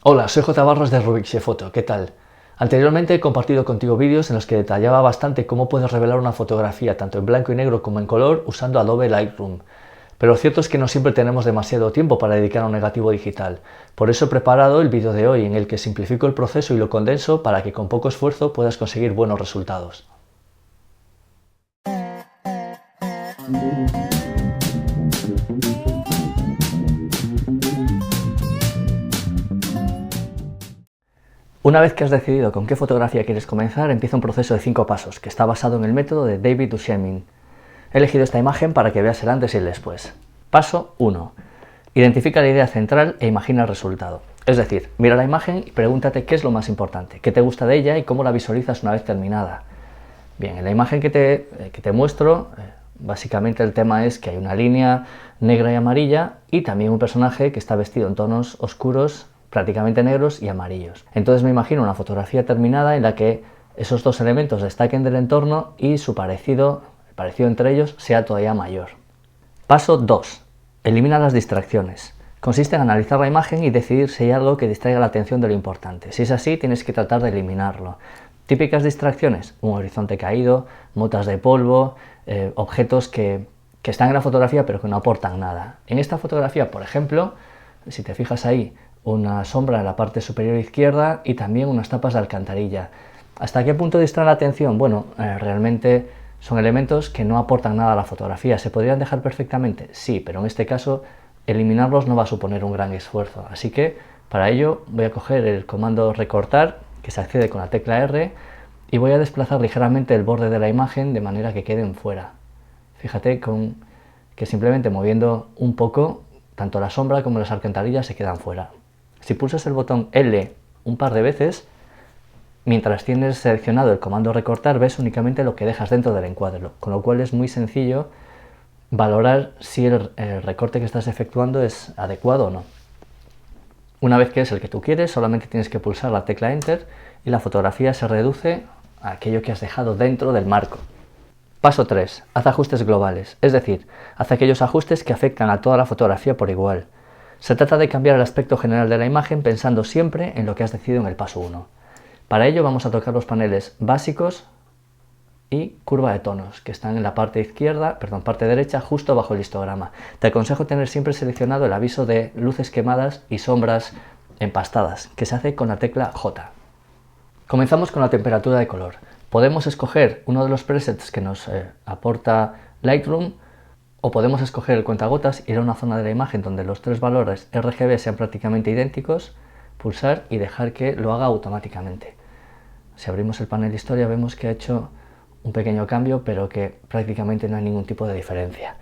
Hola, soy J. Barros de Rubik's Photo, ¿qué tal? Anteriormente he compartido contigo vídeos en los que detallaba bastante cómo puedes revelar una fotografía tanto en blanco y negro como en color usando Adobe Lightroom. Pero lo cierto es que no siempre tenemos demasiado tiempo para dedicar a un negativo digital. Por eso he preparado el vídeo de hoy en el que simplifico el proceso y lo condenso para que con poco esfuerzo puedas conseguir buenos resultados. Una vez que has decidido con qué fotografía quieres comenzar, empieza un proceso de 5 pasos, que está basado en el método de David Duchovny. He elegido esta imagen para que veas el antes y el después. Paso 1. Identifica la idea central e imagina el resultado. Es decir, mira la imagen y pregúntate qué es lo más importante, qué te gusta de ella y cómo la visualizas una vez terminada. Bien, en la imagen que te muestro, básicamente el tema es que hay una línea negra y amarilla y también un personaje que está vestido en tonos oscuros, prácticamente negros y amarillos. Entonces me imagino una fotografía terminada en la que esos dos elementos destaquen del entorno y el parecido entre ellos sea todavía mayor. Paso 2. Elimina las distracciones. Consiste en analizar la imagen y decidir si hay algo que distraiga la atención de lo importante. Si es así, tienes que tratar de eliminarlo. Típicas distracciones: un horizonte caído, motas de polvo, objetos que están en la fotografía pero que no aportan nada. En esta fotografía, por ejemplo, si te fijas ahí, una sombra en la parte superior izquierda y también unas tapas de alcantarilla. ¿Hasta qué punto distrae la atención? Bueno, realmente son elementos que no aportan nada a la fotografía. ¿Se podrían dejar perfectamente? Sí, pero en este caso eliminarlos no va a suponer un gran esfuerzo. Así que para ello voy a coger el comando recortar, que se accede con la tecla R, y voy a desplazar ligeramente el borde de la imagen de manera que queden fuera. Fíjate que simplemente moviendo un poco, tanto la sombra como las alcantarillas se quedan fuera. Si pulsas el botón L un par de veces, mientras tienes seleccionado el comando recortar, ves únicamente lo que dejas dentro del encuadre, con lo cual es muy sencillo valorar si el recorte que estás efectuando es adecuado o no. Una vez que es el que tú quieres, solamente tienes que pulsar la tecla Enter y la fotografía se reduce a aquello que has dejado dentro del marco. Paso 3. Haz ajustes globales, es decir, haz aquellos ajustes que afectan a toda la fotografía por igual. Se trata de cambiar el aspecto general de la imagen pensando siempre en lo que has decidido en el paso 1. Para ello vamos a tocar los paneles básicos y curva de tonos, que están en la parte derecha, justo bajo el histograma. Te aconsejo tener siempre seleccionado el aviso de luces quemadas y sombras empastadas, que se hace con la tecla J. Comenzamos con la temperatura de color. Podemos escoger uno de los presets que nos aporta Lightroom, o podemos escoger el cuentagotas, ir a una zona de la imagen donde los tres valores RGB sean prácticamente idénticos, pulsar y dejar que lo haga automáticamente. Si abrimos el panel historia vemos que ha hecho un pequeño cambio, pero que prácticamente no hay ningún tipo de diferencia,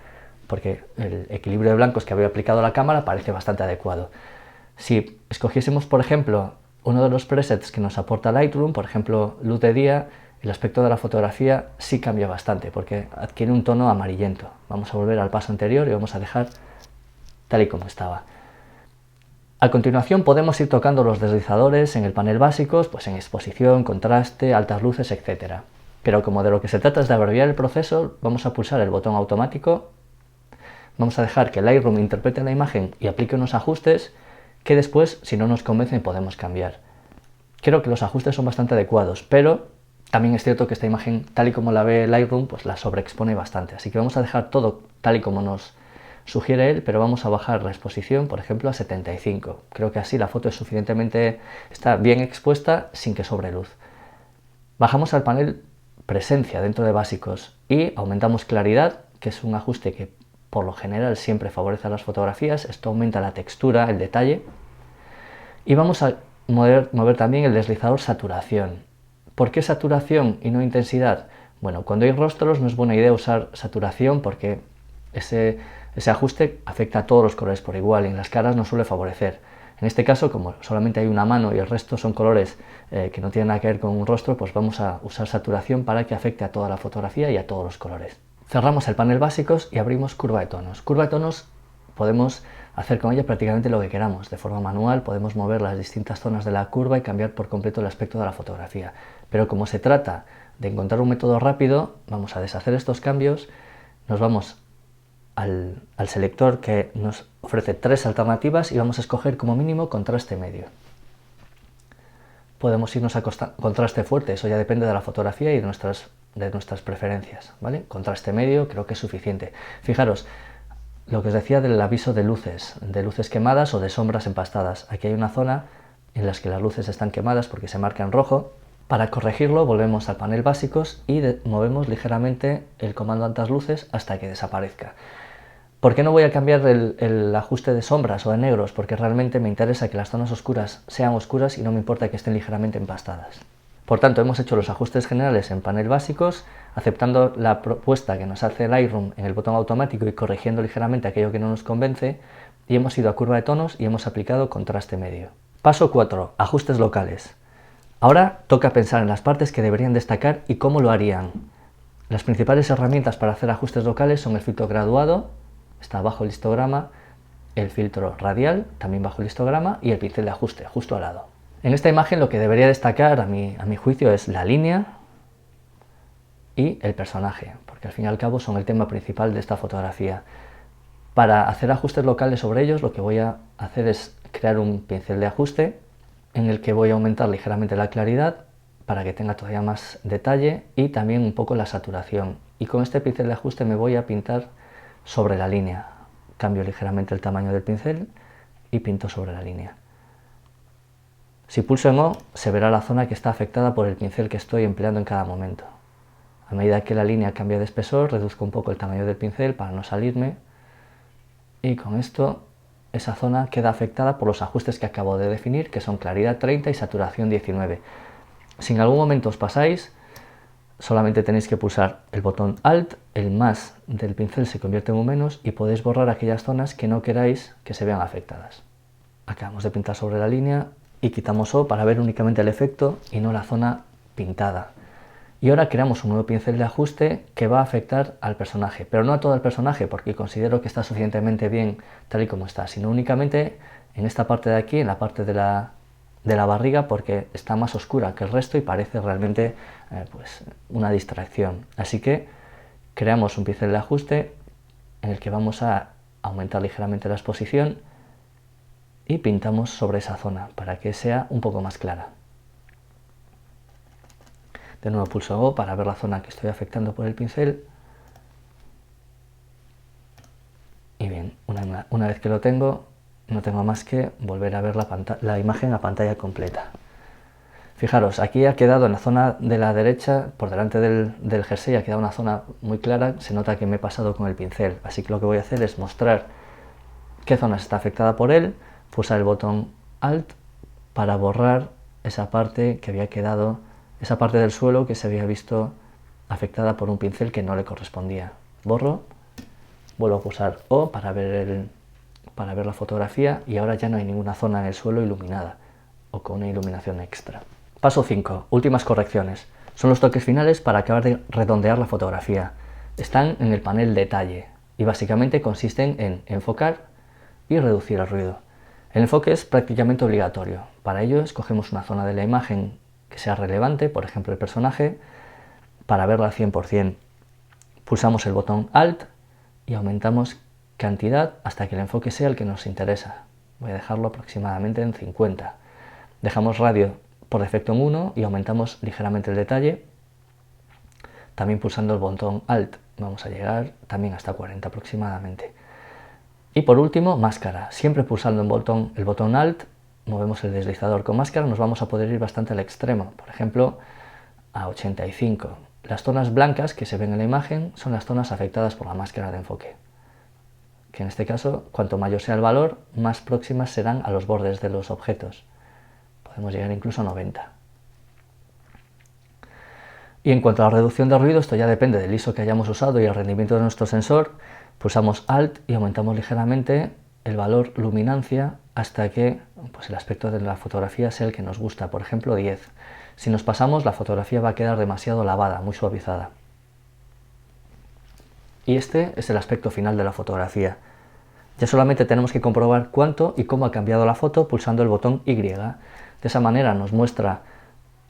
porque el equilibrio de blancos que había aplicado a la cámara parece bastante adecuado. Si escogiésemos, por ejemplo, uno de los presets que nos aporta Lightroom, por ejemplo, luz de día, el aspecto de la fotografía sí cambia bastante, porque adquiere un tono amarillento. Vamos a volver al paso anterior y vamos a dejar tal y como estaba. A continuación podemos ir tocando los deslizadores en el panel básicos, pues en exposición, contraste, altas luces, etc. Pero como de lo que se trata es de abreviar el proceso, vamos a pulsar el botón automático, vamos a dejar que Lightroom interprete la imagen y aplique unos ajustes que después, si no nos convencen, podemos cambiar. Creo que los ajustes son bastante adecuados, pero también es cierto que esta imagen, tal y como la ve Lightroom, pues la sobreexpone bastante. Así que vamos a dejar todo tal y como nos sugiere él, pero vamos a bajar la exposición, por ejemplo, a 75. Creo que así la foto es está bien expuesta sin que sobre luz. Bajamos al panel presencia dentro de básicos y aumentamos claridad, que es un ajuste que por lo general siempre favorece a las fotografías. Esto aumenta la textura, el detalle. Y vamos a mover también el deslizador saturación. ¿Por qué saturación y no intensidad? Bueno, cuando hay rostros no es buena idea usar saturación porque ese ajuste afecta a todos los colores por igual y en las caras no suele favorecer. En este caso, como solamente hay una mano y el resto son colores que no tienen nada que ver con un rostro, pues vamos a usar saturación para que afecte a toda la fotografía y a todos los colores. Cerramos el panel básicos y abrimos curva de tonos. Curva de tonos podemos hacer con ella prácticamente lo que queramos. De forma manual podemos mover las distintas zonas de la curva y cambiar por completo el aspecto de la fotografía. Pero como se trata de encontrar un método rápido, vamos a deshacer estos cambios, nos vamos al selector que nos ofrece 3 alternativas y vamos a escoger como mínimo contraste medio. podemos irnos a contraste fuerte, eso ya depende de la fotografía y de nuestras preferencias, ¿vale? Contraste medio creo que es suficiente. Fijaros, lo que os decía del aviso de luces quemadas o de sombras empastadas. Aquí hay una zona en la que las luces están quemadas porque se marca en rojo. Para corregirlo volvemos al panel básicos y movemos ligeramente el comando altas luces hasta que desaparezca. ¿Por qué no voy a cambiar el ajuste de sombras o de negros? Porque realmente me interesa que las zonas oscuras sean oscuras y no me importa que estén ligeramente empastadas. Por tanto, hemos hecho los ajustes generales en panel básicos, aceptando la propuesta que nos hace Lightroom en el botón automático y corrigiendo ligeramente aquello que no nos convence, y hemos ido a curva de tonos y hemos aplicado contraste medio. Paso 4. Ajustes locales. Ahora toca pensar en las partes que deberían destacar y cómo lo harían. Las principales herramientas para hacer ajustes locales son el filtro graduado, está bajo el histograma, el filtro radial, también bajo el histograma, y el pincel de ajuste, justo al lado. En esta imagen lo que debería destacar, a mi juicio, es la línea y el personaje, porque al fin y al cabo son el tema principal de esta fotografía. Para hacer ajustes locales sobre ellos, lo que voy a hacer es crear un pincel de ajuste en el que voy a aumentar ligeramente la claridad para que tenga todavía más detalle y también un poco la saturación. Y con este pincel de ajuste me voy a pintar sobre la línea. Cambio ligeramente el tamaño del pincel y pinto sobre la línea. Si pulso en O, se verá la zona que está afectada por el pincel que estoy empleando en cada momento. A medida que la línea cambia de espesor, reduzco un poco el tamaño del pincel para no salirme, y con esto esa zona queda afectada por los ajustes que acabo de definir, que son claridad 30 y saturación 19. Si en algún momento os pasáis, solamente tenéis que pulsar el botón Alt, el más del pincel se convierte en un menos y podéis borrar aquellas zonas que no queráis que se vean afectadas. Acabamos de pintar sobre la línea y quitamos O para ver únicamente el efecto y no la zona pintada. Y ahora creamos un nuevo pincel de ajuste que va a afectar al personaje, pero no a todo el personaje porque considero que está suficientemente bien tal y como está, sino únicamente en esta parte de aquí, en la parte de la barriga, porque está más oscura que el resto y parece realmente pues una distracción. Así que creamos un pincel de ajuste en el que vamos a aumentar ligeramente la exposición y pintamos sobre esa zona para que sea un poco más clara. De nuevo pulso O para ver la zona que estoy afectando por el pincel. Y bien, una vez que lo tengo, no tengo más que volver a ver la imagen a pantalla completa. Fijaros, aquí ha quedado en la zona de la derecha, por delante del jersey, ha quedado una zona muy clara, se nota que me he pasado con el pincel. Así que lo que voy a hacer es mostrar qué zona está afectada por él, pulsar el botón Alt para borrar esa parte que había quedado, esa parte del suelo que se había visto afectada por un pincel que no le correspondía. Borro, vuelvo a pulsar O para ver la fotografía y ahora ya no hay ninguna zona en el suelo iluminada o con una iluminación extra. Paso 5. Últimas correcciones. Son los toques finales para acabar de redondear la fotografía. Están en el panel detalle y básicamente consisten en enfocar y reducir el ruido. El enfoque es prácticamente obligatorio. Para ello escogemos una zona de la imagen que sea relevante, por ejemplo el personaje, para verla al 100%. Pulsamos el botón Alt y aumentamos cantidad hasta que el enfoque sea el que nos interesa. Voy a dejarlo aproximadamente en 50. Dejamos radio por defecto en 1 y aumentamos ligeramente el detalle. También pulsando el botón Alt vamos a llegar también hasta 40 aproximadamente. Y por último, máscara. Siempre pulsando el botón Alt, movemos el deslizador con máscara, nos vamos a poder ir bastante al extremo, por ejemplo a 85. Las zonas blancas que se ven en la imagen son las zonas afectadas por la máscara de enfoque, que en este caso, cuanto mayor sea el valor, más próximas serán a los bordes de los objetos. Podemos llegar incluso a 90. Y en cuanto a la reducción de ruido, esto ya depende del ISO que hayamos usado y el rendimiento de nuestro sensor. Pulsamos Alt y aumentamos ligeramente el valor luminancia hasta que pues, el aspecto de la fotografía sea el que nos gusta, por ejemplo 10. Si nos pasamos, la fotografía va a quedar demasiado lavada, muy suavizada. Y este es el aspecto final de la fotografía. Ya solamente tenemos que comprobar cuánto y cómo ha cambiado la foto pulsando el botón Y. De esa manera nos muestra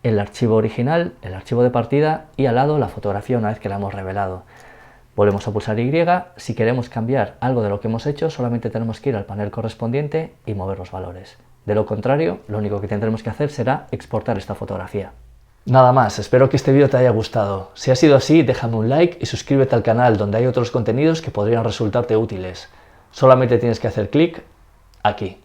el archivo original, el archivo de partida y al lado la fotografía una vez que la hemos revelado. Volvemos a pulsar Y. Si queremos cambiar algo de lo que hemos hecho, solamente tenemos que ir al panel correspondiente y mover los valores. De lo contrario, lo único que tendremos que hacer será exportar esta fotografía. Nada más, espero que este vídeo te haya gustado. Si ha sido así, déjame un like y suscríbete al canal, donde hay otros contenidos que podrían resultarte útiles. Solamente tienes que hacer clic aquí.